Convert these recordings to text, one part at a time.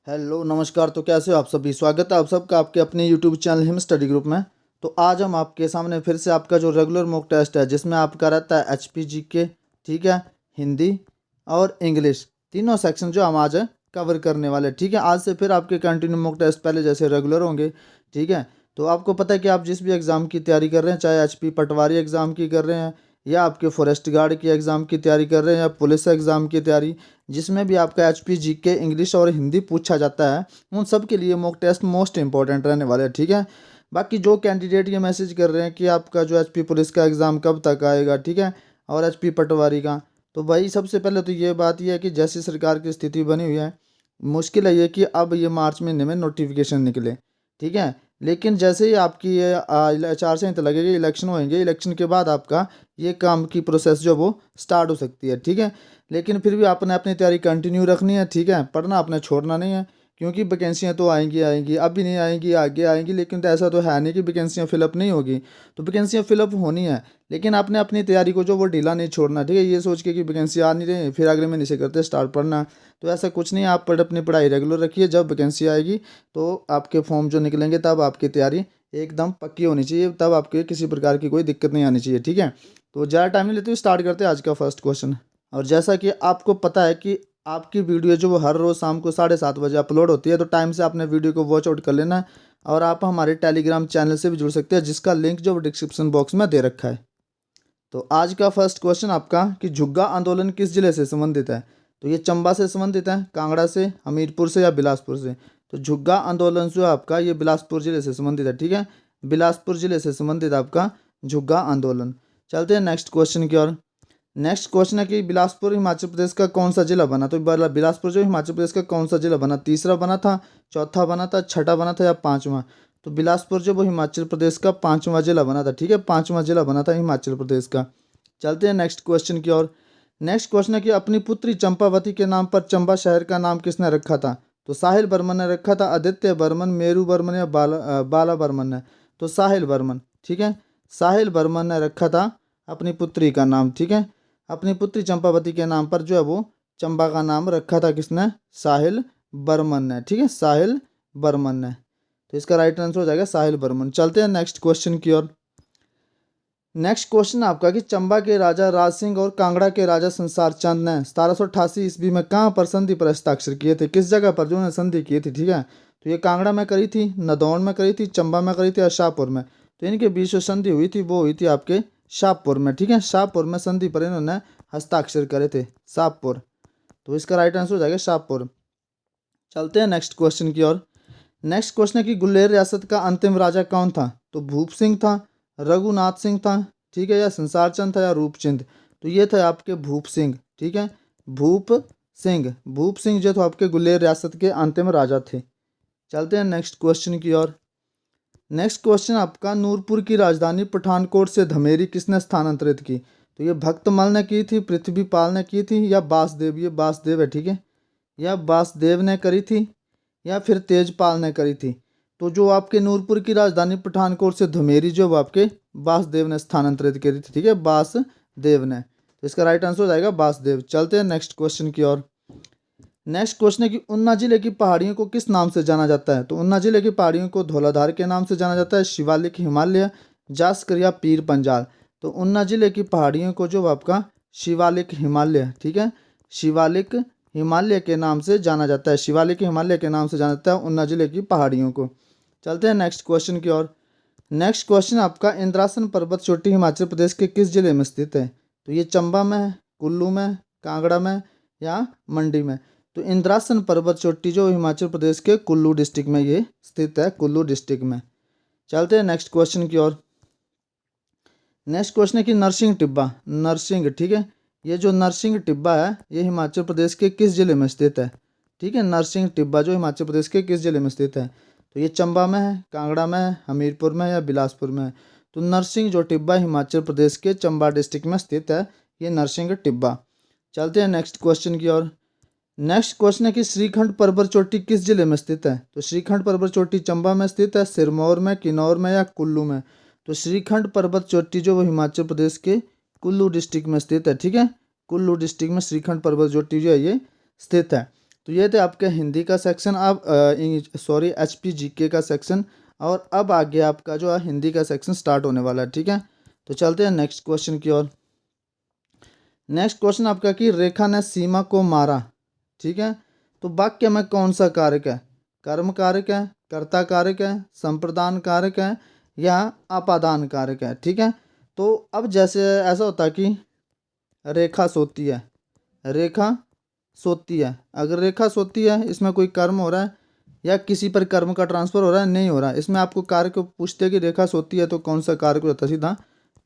Hello नमस्कार। तो कैसे हो आप सभी? स्वागत है आप सबका आपके अपने YouTube channel him study group में। तो आज हम आपके सामने फिर से आपका जो रेगुलर मॉक टेस्ट है जिसमें आपका रहता है एचपीजी के, ठीक है, हिंदी और इंग्लिश, तीनों सेक्शन जो हम आज कवर करने वाले हैं। ठीक है, आज से फिर आपके कंटिन्यू मॉक टेस्ट पहले जैसे रेगुलर होंगे। ठीक है, तो आपको पता है कि आप जिस भी एग्ज़ाम की तैयारी कर रहे हैं, चाहे एचपी पटवारी एग्ज़ाम की कर रहे हैं या आपके फॉरेस्ट गार्ड की एग्ज़ाम की तैयारी कर रहे हैं या पुलिस एग्ज़ाम की तैयारी, जिसमें भी आपका एचपी जीके इंग्लिश और हिंदी पूछा जाता है, उन सब के लिए मॉक टेस्ट मोस्ट इंपॉर्टेंट रहने वाले हैं। ठीक है, बाकी जो कैंडिडेट ये मैसेज कर रहे हैं कि आपका जो एचपी पुलिस का एग्ज़ाम कब तक आएगा, ठीक है, और एचपी पटवारी का, तो भाई सबसे पहले तो ये बात ये है कि जैसी सरकार की स्थिति बनी हुई है, मुश्किल है ये कि अब ये मार्च महीने में नोटिफिकेशन निकले। ठीक है, लेकिन जैसे ही आपकी ये आचार संहिता लगेगी, इलेक्शन होंगे, इलेक्शन के बाद आपका ये काम की प्रोसेस जो वो स्टार्ट हो सकती है। ठीक है, लेकिन फिर भी आपने अपनी तैयारी कंटिन्यू रखनी है। ठीक है, पढ़ना आपने छोड़ना नहीं है, क्योंकि वैकेंसियाँ तो आएंगी आएंगी, अभी नहीं आएंगी आगे आएंगी, लेकिन तो ऐसा तो है नहीं कि वैकेंसियाँ फिलअप नहीं होगी। तो वैकेंसियाँ फिलअप होनी है, लेकिन आपने अपनी तैयारी को जो वो ढीला नहीं छोड़ना। ठीक है, ये सोच के कि वैकेंसी आ नहीं रही फिर अगले महीने से करते स्टार्ट पढ़ना, तो ऐसा कुछ नहीं है। आप अपनी पढ़ाई रेगुलर रखिए, जब वैकेंसी आएगी तो आपके फॉर्म जो निकलेंगे तब आपकी तैयारी एकदम पक्की होनी चाहिए, तब आपके किसी प्रकार की कोई दिक्कत नहीं आनी चाहिए। ठीक है, तो ज़्यादा टाइम नहीं लेते हुए स्टार्ट करते हैं आज का फर्स्ट क्वेश्चन। और जैसा कि आपको पता है कि आपकी वीडियो जो वो हर रोज़ शाम को 7:30 बजे अपलोड होती है, तो टाइम से आपने वीडियो को वॉच आउट कर लेना है। और आप हमारे टेलीग्राम चैनल से भी जुड़ सकते हैं, जिसका लिंक जो डिस्क्रिप्शन बॉक्स में दे रखा है। तो आज का फर्स्ट क्वेश्चन आपका कि झुग्गा आंदोलन किस जिले से संबंधित है? तो ये चंबा से संबंधित है, कांगड़ा से, हमीरपुर से या बिलासपुर से? तो झुग्गा आंदोलन जो है आपका ये बिलासपुर जिले से संबंधित है। ठीक है, बिलासपुर जिले से संबंधित आपका झुग्गा आंदोलन। चलते हैं नेक्स्ट क्वेश्चन की ओर। नेक्स्ट क्वेश्चन है कि बिलासपुर हिमाचल प्रदेश का कौन सा जिला बना? तो बिलासपुर जो हिमाचल प्रदेश का कौन सा जिला बना? तीसरा बना था, चौथा बना था, छठा बना था या पांचवा? तो बिलासपुर जो वो हिमाचल प्रदेश का पांचवा जिला बना था। ठीक है, पांचवा जिला बना था हिमाचल प्रदेश का। चलते हैं नेक्स्ट क्वेश्चन की ओर। नेक्स्ट क्वेश्चन है कि अपनी पुत्री चंपावती के नाम पर चंबा शहर का नाम किसने रखा था? तो साहिल बर्मन ने रखा था, आदित्य बर्मन, मेरू बर्मन या बाला बर्मन ने? तो साहिल बर्मन। ठीक है, साहिल बर्मन ने रखा था अपनी पुत्री का नाम। ठीक है, अपनी पुत्री चंपावती के नाम पर जो है वो चंबा का नाम रखा था किसने? साहिल बर्मन ने। ठीक है, साहिल बर्मन ने। तो इसका राइट आंसर हो जाएगा साहिल बर्मन। चलते हैं नेक्स्ट क्वेश्चन की ओर। नेक्स्ट क्वेश्चन आपका कि चंबा के राजा राज सिंह और कांगड़ा के राजा संसार चंद ने 1788 ईस्वी में कहाँ पर संधि पर हस्ताक्षर किए थे? किस जगह पर जो उन्होंने संधि की थी? ठीक है, तो ये कांगड़ा में करी थी, नदौन में करी थी, चंबा में करी थी और शाहपुर में। तो इनके बीच जो संधि हुई थी वो हुई थी आपके शाहपुर में। ठीक है, शाहपुर में संधि पर इन्होंने हस्ताक्षर करे थे, शाहपुर। तो इसका राइट आंसर हो जाएगा शाहपुर। चलते हैं नेक्स्ट क्वेश्चन की ओर। नेक्स्ट क्वेश्चन है कि गुलेर रियासत का अंतिम राजा कौन था? तो भूप सिंह था, रघुनाथ सिंह था, ठीक है, या संसार चंद था या रूपचंद? तो ये थे आपके भूप सिंह। ठीक है, भूप सिंह। भूप सिंह जो थे आपके गुलेर रियासत के अंतिम राजा थे। चलते हैं नेक्स्ट क्वेश्चन की ओर। नेक्स्ट क्वेश्चन आपका नूरपुर की राजधानी पठानकोट से धमेरी किसने स्थानांतरित की? तो ये भक्तमल ने की थी, पृथ्वीपाल ने की थी या बासदेव? ये बासदेव है। ठीक है, या बासदेव ने करी थी या फिर तेजपाल ने करी थी? तो जो आपके नूरपुर की राजधानी पठानकोट से धमेरी जो वो आपके बासदेव ने स्थानांतरित करी थी। ठीक है, बासदेव ने। तो इसका राइट आंसर हो जाएगा बासदेव। चलते हैं नेक्स्ट क्वेश्चन की ओर। नेक्स्ट क्वेश्चन है कि उन्ना जिले की पहाड़ियों को किस नाम से जाना जाता है? तो उन्ना जिले की पहाड़ियों को धौलाधार के नाम से जाना जाता है, शिवालिक हिमालय, जास्कर या पीर पंजाल? तो उन्ना जिले की पहाड़ियों को जो आपका शिवालिक हिमालय, ठीक है, शिवालिक हिमालय के नाम से जाना जाता है, शिवालिक हिमालय के नाम से जाना जाता है उन्ना जिले की पहाड़ियों को। चलते हैं नेक्स्ट क्वेश्चन की ओर। नेक्स्ट क्वेश्चन आपका इंद्रासन पर्वत चोटी हिमाचल प्रदेश के किस जिले में स्थित है? तो ये चंबा में है, कुल्लू में, कांगड़ा में या मंडी में? तो इंद्रासन पर्वत चोटी जो हिमाचल प्रदेश के कुल्लू डिस्ट्रिक्ट में ये स्थित है, कुल्लू डिस्ट्रिक्ट में। चलते हैं नेक्स्ट क्वेश्चन की ओर। नेक्स्ट क्वेश्चन है कि नरसिंह टिब्बा, नरसिंह, ठीक है, ये जो नरसिंह टिब्बा है ये हिमाचल प्रदेश के किस जिले में स्थित है? ठीक है, नरसिंह टिब्बा जो हिमाचल प्रदेश के किस जिले में स्थित है? तो ये चंबा में है, कांगड़ा में है, हमीरपुर में या बिलासपुर में है? तो नरसिंह जो टिब्बा हिमाचल प्रदेश के चंबा डिस्ट्रिक्ट में स्थित है, ये नरसिंह टिब्बा। चलते हैं नेक्स्ट क्वेश्चन की ओर। नेक्स्ट क्वेश्चन है कि श्रीखंड पर्वत चोटी किस जिले में स्थित है? तो श्रीखंड पर्वत चोटी चंबा में स्थित है, सिरमौर में, किन्नौर में या कुल्लू में? तो श्रीखंड पर्वत चोटी जो वो हिमाचल प्रदेश के कुल्लू डिस्ट्रिक्ट में स्थित है। ठीक है, कुल्लू डिस्ट्रिक्ट में श्रीखंड पर्वत चोटी जो है ये स्थित है। तो ये थे आपके हिंदी का सेक्शन। अब सॉरी HPGK का सेक्शन, और अब आगे आपका जो है हिंदी का सेक्शन स्टार्ट होने वाला है। ठीक है, तो चलते हैं नेक्स्ट क्वेश्चन की ओर। नेक्स्ट क्वेश्चन आपका कि रेखा ने सीमा को मारा। ठीक है, तो वाक्य में कौन सा कारक है? कर्म कारक है, कर्ता कारक है, संप्रदान कारक है, या अपादान कारक है। ठीक है, तो अब जैसे ऐसा होता है कि रेखा सोती है, रेखा सोती है, अगर रेखा सोती है इसमें कोई कर्म हो रहा है या किसी पर कर्म का ट्रांसफर हो रहा है? नहीं हो रहा है। इसमें आपको कारक को पूछते हैं कि रेखा सोती है तो कौन सा कारक हो जाता है? सीधा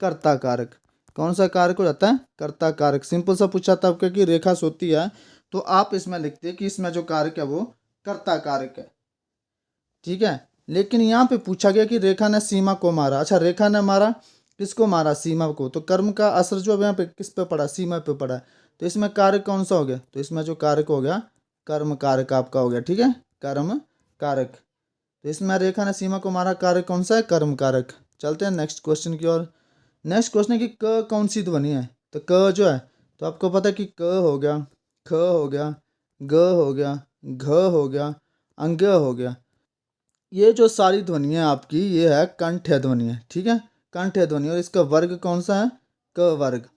कर्ता कारक। कौन सा कारक हो जाता है? कर्ता कारक। सिंपल सा पूछा था आपका कि रेखा सोती है, तो आप इसमें लिखते हैं कि इसमें जो कारक है वो कर्ता कारक है। ठीक है, लेकिन यहाँ पे पूछा गया कि रेखा ने सीमा को मारा। अच्छा, रेखा ने मारा, किसको मारा? सीमा को। तो कर्म का असर जो है यहाँ पे किस पे पड़ा? सीमा पे पड़ा। तो इसमें कारक कौन सा हो गया? तो इसमें जो कारक हो गया कर्म कारक आपका हो गया। ठीक है, कर्म कारक। तो इसमें रेखा ने सीमा को मारा, कारक कौन सा है? कर्म कारक। चलते हैं नेक्स्ट क्वेश्चन की ओर। नेक्स्ट क्वेश्चन है कि क कौन सी ध्वनि है? तो क जो है, तो आपको पता है कि क हो गया, ख हो गया, ग हो गया, घ हो गया, अंग हो गया। ये जो सारी ध्वनियाँ आपकी ये है कंठ्य ध्वनि है। ठीक है, कंठ्य ध्वनि, और इसका वर्ग कौन सा है? क वर्ग।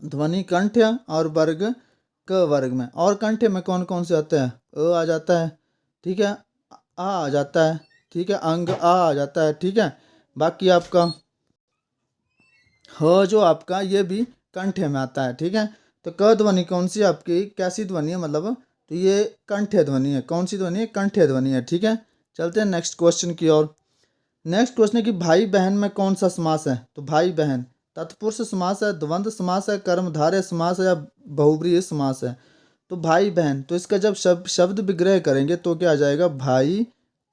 ध्वनि कंठ्य और वर्ग क वर्ग में। और कंठ्य में कौन कौन से आते हैं? आ जाता है, ठीक है, आ जाता है, ठीक है, अंग आ जाता है। ठीक है, बाकी आपका ह जो आपका ये भी कंठ्य में आता है। ठीक है, तो क ध्वनि कौन सी आपकी कैसी ध्वनि है? मतलब तो ये कंठ्य ध्वनि है। कौन सी ध्वनि है? कंठ्य ध्वनि है। ठीक है, चलते हैं नेक्स्ट क्वेश्चन की ओर। नेक्स्ट क्वेश्चन है कि भाई बहन में कौन सा समास है? तो भाई बहन तत्पुरुष समास है, द्वंद्व समास है, कर्मधारय समास है, या बहुब्रीहि समास है? तो भाई बहन, तो इसका जब शब्द विग्रह करेंगे तो क्या आ जाएगा? भाई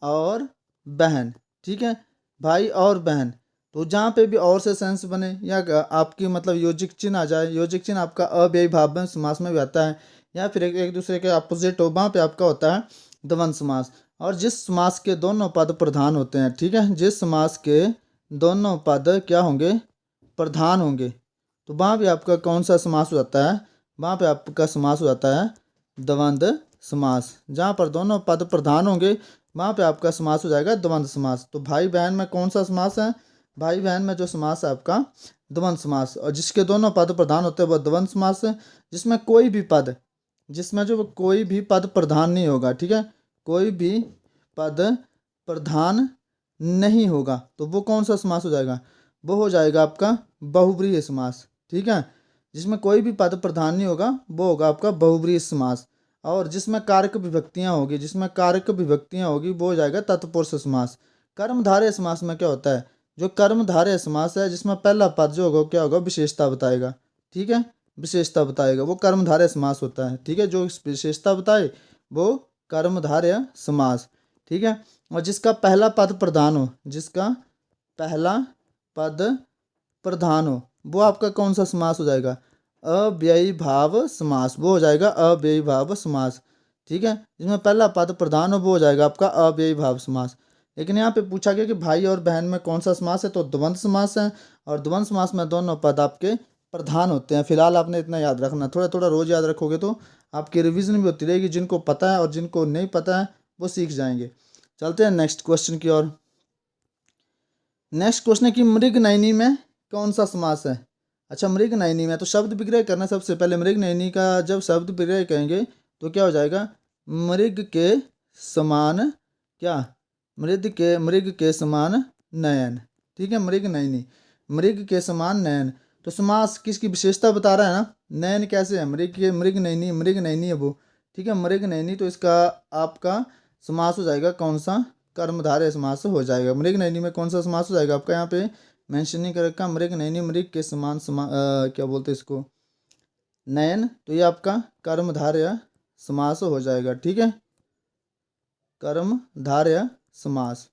और बहन। ठीक है, भाई और बहन। तो जहाँ पे भी और से सेंस बने या आपकी मतलब योजिक चिन्ह आ जाए, योजिक चिन्ह आपका अव्ययी भाव में समास में भी आता है, या फिर एक दूसरे के अपोजिट हो, वहाँ पे आपका होता है द्वंद्व समास। और जिस समास के दोनों पद प्रधान होते हैं, ठीक है, जिस समास के दोनों पद क्या होंगे? प्रधान होंगे, तो वहाँ भी आपका कौन सा समास हो जाता है? वहाँ पे आपका समास हो जाता है द्वंद्व समास। जहाँ पर दोनों पद प्रधान होंगे वहाँ पे आपका समास हो जाएगा द्वंद्व समास। तो भाई बहन में कौन सा समास है? भाई बहन में जो समास है आपका द्वंद्व समास, और जिसके दोनों पद प्रधान होते हैं वह द्वंद्व समास है। जिसमें कोई भी पद, जिसमें जो कोई भी पद प्रधान नहीं होगा, ठीक है, कोई भी पद प्रधान नहीं होगा, तो वो कौन सा समास हो जाएगा? वो हो जाएगा आपका बहुब्रीहि समास। ठीक है, जिसमें कोई भी पद प्रधान नहीं होगा वो होगा आपका बहुब्रीहि समास। और जिसमें कारक विभक्तियां होगी, जिसमें कारक विभक्तियां होगी वो हो जाएगा तत्पुरुष समास। कर्मधारय समास में क्या होता है? जो कर्मधारय समास है जिसमें पहला पद जो होगा क्या होगा? विशेषता बताएगा। ठीक है, विशेषता बताएगा, वो कर्मधारय समास होता है। ठीक है, जो विशेषता बताए वो कर्मधारय समास। ठीक है, और जिसका पहला पद प्रधान हो, जिसका पहला पद प्रधान हो, वो आपका कौन सा समास हो जाएगा? अव्ययी भाव समास। वो हो जाएगा अव्ययी भाव समास। ठीक है, जिसमें पहला पद प्रधान हो वो हो जाएगा आपका अव्ययी भाव समास। लेकिन यहाँ पे पूछा गया कि भाई और बहन में कौन सा समास है? तो द्वंद्व समास है, और द्वंद्व समास में दोनों पद आपके प्रधान होते हैं। फिलहाल आपने इतना याद रखना, थोड़ा थोड़ा रोज याद रखोगे तो आपकी रिवीजन भी होती रहेगी। जिनको पता है और जिनको नहीं पता है वो सीख जाएंगे। चलते हैं नेक्स्ट क्वेश्चन की ओर। नेक्स्ट क्वेश्चन है कि मृग नयनी में कौन सा समास है? अच्छा, मृग नयनी में तो शब्द विग्रह करना। सबसे पहले मृग नयनी का जब शब्द विग्रह कहेंगे तो क्या हो जाएगा? मृग के समान क्या? मृग के समान नयन। ठीक है, मृग नयनी, मृग के समान नयन। तो समास किसकी विशेषता बता रहा है ना? नयन कैसे है? मृग के मृग नयनी है वो। ठीक है, मृग नयनी, तो इसका आपका समास हो जाएगा कौन सा? कर्मधारय समास हो जाएगा। मृग नयनी में कौन सा समास हो जाएगा आपका? यहाँ पे मेंशन नहीं कर रखा। मृग नयनी, मृग के समान क्या बोलते हैं इसको? नयन, तो ये आपका कर्मधारय समास हो जाएगा। ठीक है, कर्मधारय समास।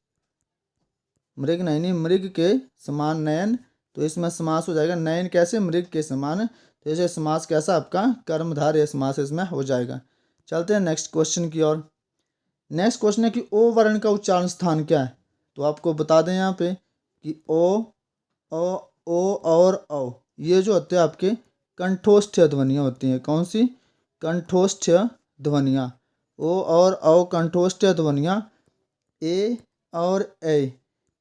मृग नयनी, मृग के समान नयन, तो इसमें समास हो जाएगा नयन कैसे? मृग के समान। तो ऐसे समास कैसा आपका? कर्मधारय समास इसमें हो जाएगा। चलते हैं नेक्स्ट क्वेश्चन की ओर। नेक्स्ट क्वेश्चन है कि ओ वर्ण का उच्चारण स्थान क्या है? तो आपको बता दें यहाँ पे कि ओ और औ ये जो होते हैं आपके कंठोष्ठ्य ध्वनियाँ होती हैं। कौन सी? कंठोष्ठ्य ध्वनियाँ। ओ और औ कंठोष्ठ ध्वनियाँ ए और ए,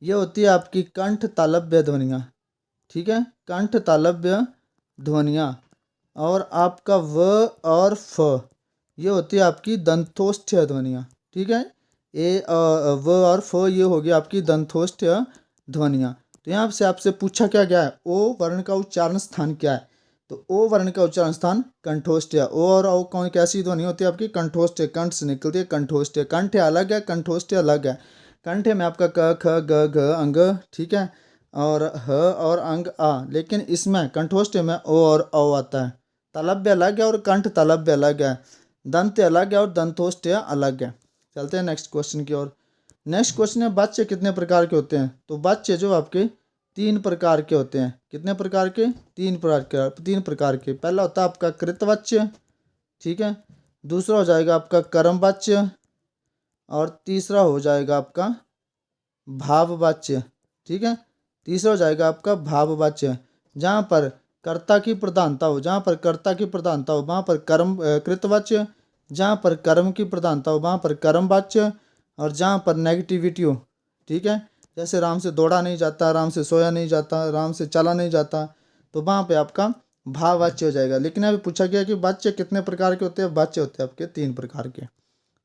ये होती है आपकी कंठ तालव्य ध्वनियाँ। ठीक है, कंठ तालव्य ध्वनियाँ। और आपका व और फ, ये होती है आपकी दंतोष्ठ्य ध्वनियाँ। ठीक है, व और फ ये हो गया आपकी दंतोष्ठ्य ध्वनियाँ। तो यहाँ से आपसे पूछा क्या गया है, ओ वर्ण का उच्चारण स्थान क्या है? तो ओ वर्ण का उच्चारण स्थान कंठोष्ठ्य। ओ और औ कौन कैसी ध्वनि होती है आपकी? कंठोष्ठ्य, कंठ से निकलती है कंठोष्ठ्य। कंठ अलग है, कंठोष्ठ्य अलग है। कंठ में आपका क ख ग घ अंग, ठीक है, और ह और अंग आ, लेकिन इसमें कंठोष्ठ्य में ओ और औ आता है। तालव्य अलग है और कंठ तालव्य अलग है। दंत अलग है और दंतोष्ठ्य अलग है। चलते हैं नेक्स्ट क्वेश्चन की ओर। नेक्स्ट क्वेश्चन है, वाच्य कितने प्रकार के होते हैं? तो वाच्य जो आपके 3 प्रकार के होते हैं। कितने प्रकार के? 3 प्रकार के। पहला होता है आपका कृतवाच्य, ठीक है, दूसरा हो जाएगा आपका कर्मवाच्य, और तीसरा हो जाएगा आपका भाववाच्य। ठीक है, तीसरा हो जाएगा आपका भाववाच्य। जहाँ पर कर्ता की प्रधानता हो, जहाँ पर कर्ता की प्रधानता हो वहाँ पर कृतवाच्य, जहाँ पर कर्म की प्रधानता हो वहाँ पर कर्मवाच्य, और जहाँ पर नेगेटिविटी हो, ठीक है, जैसे राम से दौड़ा नहीं जाता, राम से सोया नहीं जाता, राम से चला नहीं जाता, तो वहाँ पे आपका भाववाच्य हो जाएगा। लेकिन अभी पूछा गया कि वाच्य कितने प्रकार के होते हैं? वाच्य होते हैं आपके 3 प्रकार के।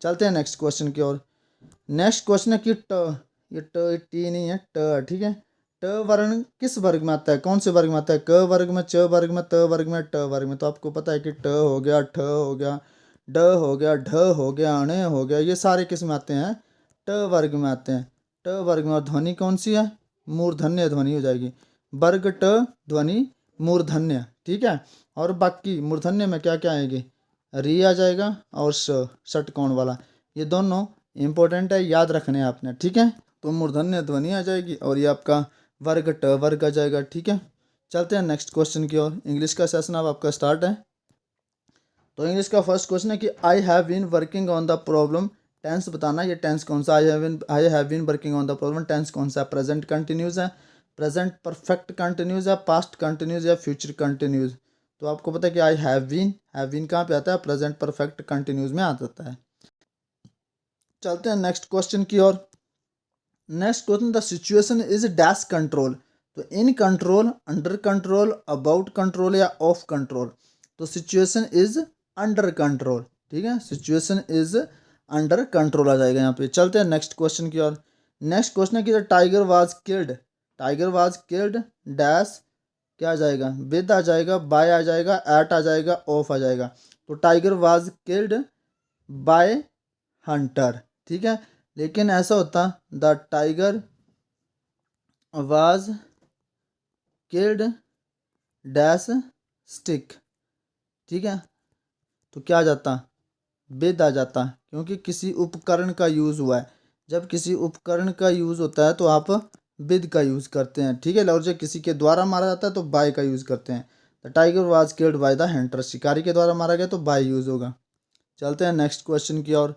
चलते हैं नेक्स्ट क्वेश्चन की ओर। नेक्स्ट क्वेश्चन है कि ये टी नहीं है, ठीक है। ट वर्ण किस वर्ग में आता है? कौन से वर्ग में आता है? क वर्ग में, च वर्ग में, त वर्ग में, ट वर्ग में। तो आपको पता है कि ट हो गया, ठ हो गया, ड हो गया, ढ हो गया, अण हो गया, ये सारे किस में आते हैं? ट वर्ग में आते हैं। ट वर्ग में। और ध्वनि कौन सी है? मूर्धन्य ध्वनि हो जाएगी। वर्ग ट ध्वनि मूर्धन्य, ठीक है। और बाकी मूर्धन्य में क्या क्या आएगी? री आ जाएगा और षटकोण वाला, ये दोनों इंपॉर्टेंट है, याद रखने हैं आपने, ठीक है। तो मूर्धन्य ध्वनि आ जाएगी और ये आपका वर्ग ट वर्ग आ जाएगा, ठीक है। चलते हैं नेक्स्ट क्वेश्चन की ओर। इंग्लिश का सेशन अब आपका स्टार्ट है। तो इंग्लिश का फर्स्ट क्वेश्चन है कि I have been working on the problem. Tense बताना, ये टेंस कौन सा? I have been working on the problem, tense कौन सा? प्रेजेंट कंटिन्यूस है, प्रेजेंट परफेक्ट कंटिन्यूस है, पास्ट कंटिन्यूस या फ्यूचर कंटिन्यूस? तो आपको पता है कि आई हैव बीन कहाँ पे आता है? प्रेजेंट परफेक्ट कंटिन्यूस में आ जाता है। चलते हैं नेक्स्ट क्वेश्चन की ओर। Next question, the situation is dash control. तो in control, under control, about control या ऑफ कंट्रोल? तो सिचुएशन इज अंडर कंट्रोल, ठीक है, सिचुएशन इज अंडर कंट्रोल आ जाएगा यहाँ पे। चलते हैं नेक्स्ट क्वेश्चन की ओर। नेक्स्ट क्वेश्चन है कि the tiger was killed. Tiger was killed dash, क्या आ जाएगा? विद आ जाएगा, बाय आ जाएगा, एट आ जाएगा, ऑफ आ जाएगा। तो tiger was killed by Hunter, ठीक है। लेकिन ऐसा होता, the tiger was killed dash stick, ठीक है। तो क्या आ जाता? विद आ जाता, क्योंकि किसी उपकरण का यूज़ हुआ है। जब किसी उपकरण का यूज़ होता है तो आप विद का यूज़ करते हैं, ठीक है। और जब किसी के द्वारा मारा जाता है तो बाय का यूज़ करते हैं। The tiger was killed by the Hunter, शिकारी के द्वारा मारा गया तो बाय यूज़ होगा। चलते हैं नेक्स्ट क्वेश्चन की ओर।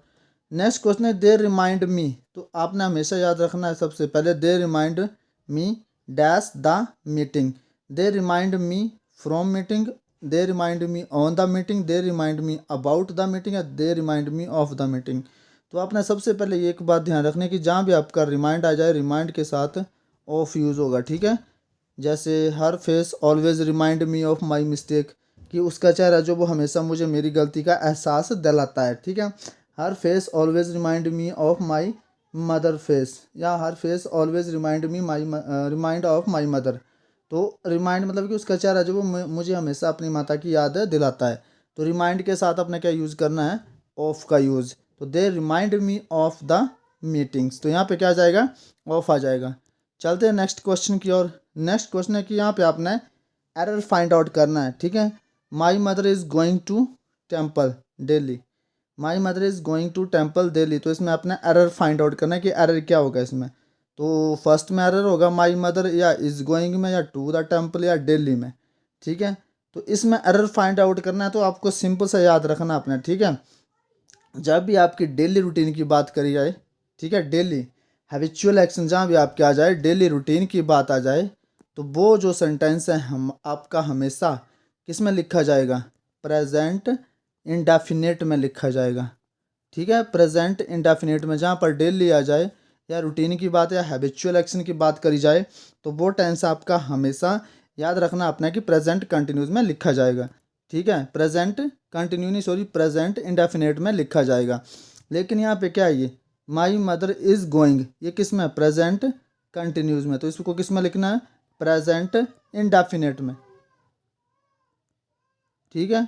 नेक्स्ट क्वेश्चन है दे रिमाइंड मी। तो आपने हमेशा याद रखना है सबसे पहले, they remind me dash the meeting. They remind me from meeting, they remind me on the meeting, they remind me about the meeting या they remind me of the meeting. तो आपने सबसे पहले एक बात ध्यान रखनी कि जहाँ भी आपका रिमाइंड आ जाए, रिमाइंड के साथ ऑफ यूज़ होगा, ठीक है। जैसे her face always remind me of my mistake, कि उसका चेहरा जो वो हमेशा मुझे मेरी गलती का एहसास दिलाता है, ठीक है। Her face always remind me of my mother face, या her face always remind me my remind of my mother. तो रिमाइंड मतलब कि उसका चेहरा जो वो मुझे हमेशा अपनी माता की याद दिलाता है। तो रिमाइंड के साथ अपने क्या यूज़ करना है? ऑफ का यूज़। तो they remind me of the meetings, तो यहाँ पे क्या आ जाएगा? ऑफ आ जाएगा। चलते हैं नेक्स्ट क्वेश्चन की ओर। नेक्स्ट क्वेश्चन है कि यहाँ पे आपने एरर फाइंड आउट करना है, ठीक है। My mother is going to temple daily, my mother is going to temple daily. तो इसमें आपने एरर फाइंड आउट करना है कि एरर क्या होगा इसमें। तो फर्स्ट में एरर होगा माई मदर या इज़ गोइंग में, या टू द टेम्पल या डेली में, ठीक है। तो इसमें एरर फाइंड आउट करना है, तो आपको सिंपल सा याद रखना अपने, ठीक है। जब भी आपकी डेली रूटीन की बात करी जाए, ठीक है, डेली हैबिचुअल एक्शन जहाँ भी आपके आ जाए, डेली रूटीन की बात आ जाए, तो वो जो सेंटेंस है हम आपका हमेशा किस में लिखा जाएगा? प्रेजेंट इंडेफिनिट में लिखा जाएगा, ठीक है। प्रेजेंट इंडेफिनिट में जहाँ पर डेली आ जाए या रूटीन की बात या हैबिचुअल एक्शन की बात करी जाए तो वो टेंस आपका हमेशा याद रखना अपना कि प्रेजेंट कंटिन्यूस में लिखा जाएगा। ठीक है, प्रेजेंट कंटिन्यू नहीं, सॉरी, प्रेजेंट इंडेफिनिट में लिखा जाएगा। लेकिन यहाँ पे क्या है, ये माई मदर इज गोइंग, ये किस में, प्रेजेंट कंटिन्यूस में, तो इसको किस में लिखना है, प्रेजेंट इंडेफिनिट में। ठीक है,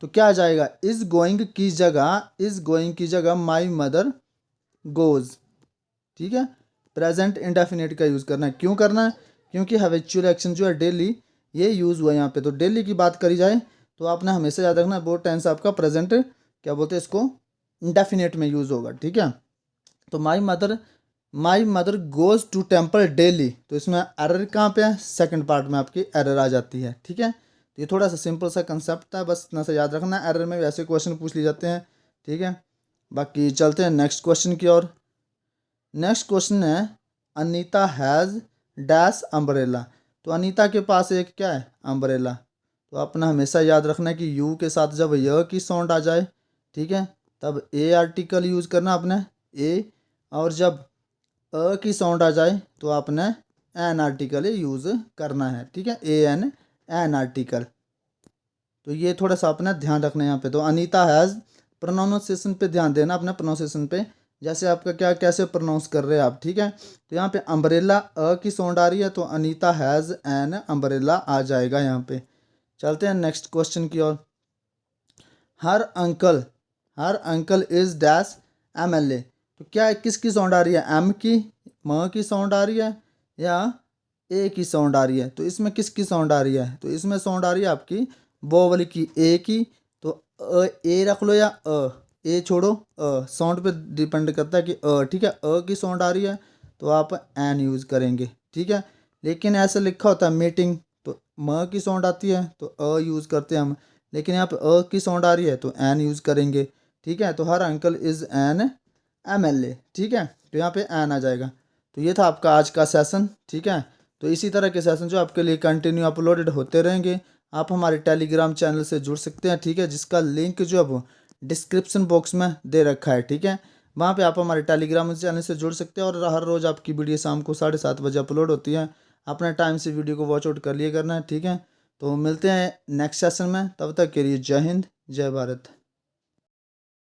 तो क्या आ जाएगा, इज गोइंग की जगह, इज गोइंग की जगह माई मदर गोज। ठीक है, प्रेजेंट इंडेफिनिट का यूज़ करना है। क्यों करना है, क्योंकि हैबिचुअल एक्शन जो है डेली, ये यूज़ हुआ यहाँ पे, तो डेली की बात करी जाए तो आपने हमेशा याद रखना है वो टेंस आपका प्रेजेंट, क्या बोलते हैं इसको, इंडेफिनिट में यूज़ होगा। ठीक है, तो my mother goes to temple daily, तो इसमें एरर कहाँ पे है, सेकंड पार्ट में आपकी एरर आ जाती है। ठीक है, तो ये थोड़ा सा सिंपल सा कंसेप्ट था, बस इतना सा याद रखना, एरर में वैसे क्वेश्चन पूछ लिए जाते हैं। ठीक है, बाकी चलते हैं नेक्स्ट क्वेश्चन की ओर। नेक्स्ट क्वेश्चन है, अनीता हैज़ डैश अम्ब्रेला, तो अनीता के पास एक क्या है, अम्ब्रेला। तो अपना हमेशा याद रखना है कि यू के साथ जब य की साउंड आ जाए, ठीक है, तब ए आर्टिकल यूज़ करना आपने, ए, और जब अ की साउंड आ जाए तो आपने एन आर्टिकल यूज़ करना है। ठीक है, ए एन, एन आर्टिकल। तो ये थोड़ा सा अपना ध्यान रखना है यहाँ पे। तो अनीता हैज़, प्रोनाउंसिएशन पे ध्यान देना, अपना प्रोनाउंसिएशन पे, जैसे आपका क्या, कैसे प्रोनाउंस कर रहे हैं आप। ठीक है, तो यहाँ पे अम्ब्रेला अ की साउंड आ रही है तो अनीता हैज़ एन अम्ब्रेला आ जाएगा यहाँ पे। चलते हैं नेक्स्ट क्वेश्चन की ओर। Her uncle, her uncle is dash MLA, तो क्या है, किसकी साउंड आ रही है, एम की, म की साउंड आ रही है या ए की साउंड आ रही है। तो इसमें किसकी साउंड आ रही है, तो इसमें साउंड आ रही है आपकी वोवल की, ए की। तो ए रख लो या ए छोड़ो, साउंड पे डिपेंड करता है कि ठीक है, की साउंड आ रही है तो आप एन यूज़ करेंगे। ठीक है, लेकिन ऐसे लिखा होता है मीटिंग, तो म की साउंड आती है तो यूज़ करते हैं हम, लेकिन यहाँ पे की साउंड आ रही है तो एन यूज़ करेंगे। ठीक है, तो हर अंकल इज़ एन MLA। ठीक है, तो यहाँ पे एन आ जाएगा। तो ये था आपका आज का सेशन। ठीक है, तो इसी तरह के सेशन जो आपके लिए कंटिन्यू अपलोडेड होते रहेंगे। आप हमारे टेलीग्राम चैनल से जुड़ सकते हैं। ठीक है, जिसका लिंक जो है वो डिस्क्रिप्शन बॉक्स में दे रखा है। ठीक है, वहाँ पे आप हमारे टेलीग्राम चैनल से जुड़ सकते हैं और हर रोज़ आपकी वीडियो शाम को 7:30 बजे अपलोड होती है। अपने टाइम से वीडियो को वॉच आउट कर लिए करना है। ठीक है, तो मिलते हैं नेक्स्ट सेशन में, तब तक के लिए जय हिंद, जय भारत।